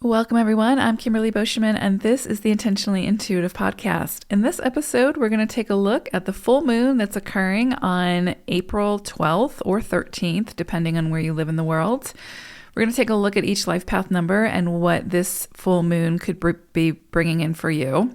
Welcome, everyone. I'm Kimberly Boschman, and this is the Intentionally Intuitive podcast. In this episode, we're going to take a look at the full moon that's occurring on April 12th or 13th, depending on where you live in the world. We're going to take a look at each life path number and what this full moon could be bringing in for you.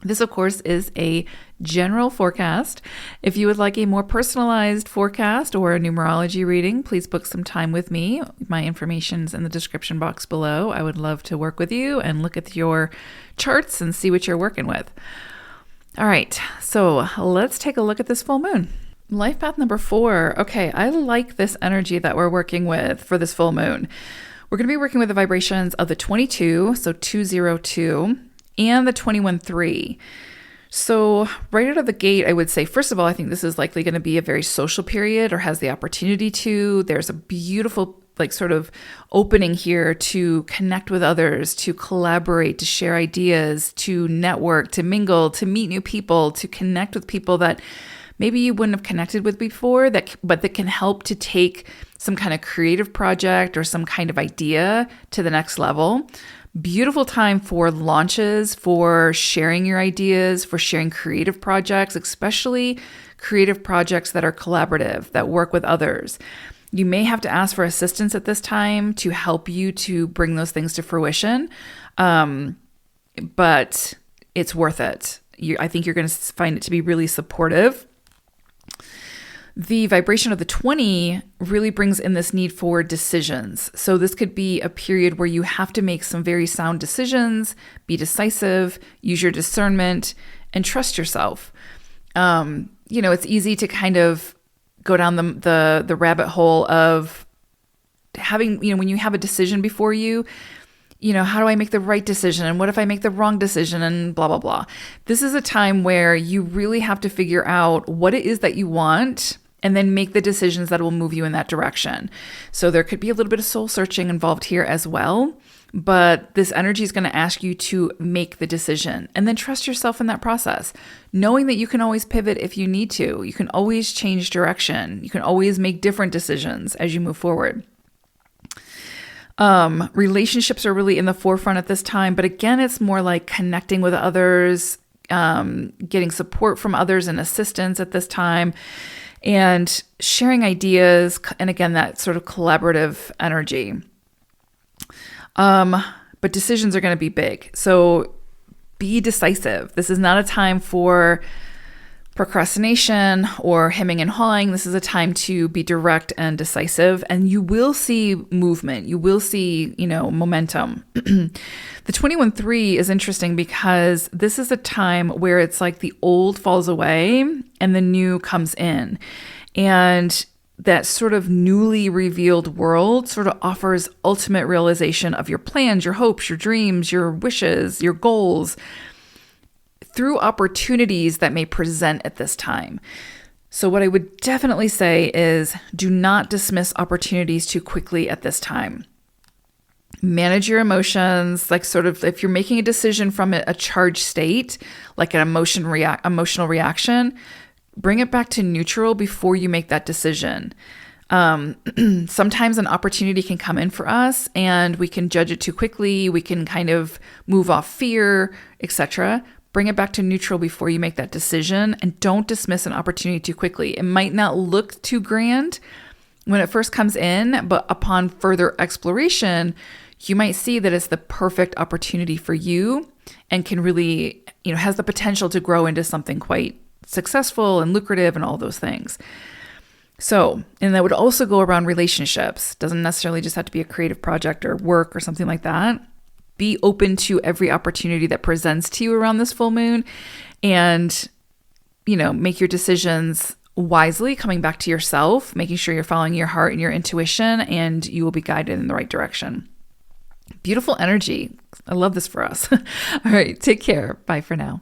This, of course, is a general forecast. If you would like a more personalized forecast or a numerology reading, please book some time with me. My information's in the description box below. I would love to work with you and look at your charts and see what you're working with. All right, so let's take a look at this full moon. Life path number 4. Okay, I like this energy that we're working with for this full moon. We're going to be working with the vibrations of the 22, so 202, and the 21-3. So right out of the gate, I would say, first of all, I think this is likely going to be a very social period or has the opportunity to. There's a beautiful sort of opening here to connect with others, to collaborate, to share ideas, to network, to mingle, to meet new people, to connect with people that maybe you wouldn't have connected with before, but that can help to take some kind of creative project or some kind of idea to the next level. Beautiful time for launches, for sharing your ideas, for sharing creative projects, especially creative projects that are collaborative, that work with others. You may have to ask for assistance at this time to help you to bring those things to fruition, but it's worth it. I think you're going to find it to be really supportive. The vibration of the 20 really brings in this need for decisions. So this could be a period where you have to make some very sound decisions, be decisive, use your discernment, and trust yourself. It's easy to kind of go down the rabbit hole of having, when you have a decision before you, how do I make the right decision? And what if I make the wrong decision? And blah, blah, blah. This is a time where you really have to figure out what it is that you want and then make the decisions that will move you in that direction. So there could be a little bit of soul searching involved here as well, but this energy is going to ask you to make the decision and then trust yourself in that process, knowing that you can always pivot if you need to. You can always change direction. You can always make different decisions as you move forward. Relationships are really in the forefront at this time, but again, it's more like connecting with others, getting support from others and assistance at this time, and sharing ideas, and again, that sort of collaborative energy. But decisions are going to be big. So be decisive. This is not a time for procrastination or hemming and hawing. This is a time to be direct and decisive, and you will see movement. You will see, momentum. The 21-3 is interesting because this is a time where it's like the old falls away and the new comes in. And that sort of newly revealed world sort of offers ultimate realization of your plans, your hopes, your dreams, your wishes, your goals, through opportunities that may present at this time. So what I would definitely say is do not dismiss opportunities too quickly at this time. Manage your emotions, if you're making a decision from a charged state, like an emotional reaction, bring it back to neutral before you make that decision. Sometimes an opportunity can come in for us and we can judge it too quickly. We can kind of move off fear, etc. Bring it back to neutral before you make that decision, and don't dismiss an opportunity too quickly. It might not look too grand when it first comes in, but upon further exploration, you might see that it's the perfect opportunity for you and can really, has the potential to grow into something quite successful and lucrative and all those things. So, and that would also go around relationships. Doesn't necessarily just have to be a creative project or work or something like that. Be open to every opportunity that presents to you around this full moon, and, make your decisions wisely, coming back to yourself, making sure you're following your heart and your intuition, and you will be guided in the right direction. Beautiful energy. I love this for us. All right. Take care. Bye for now.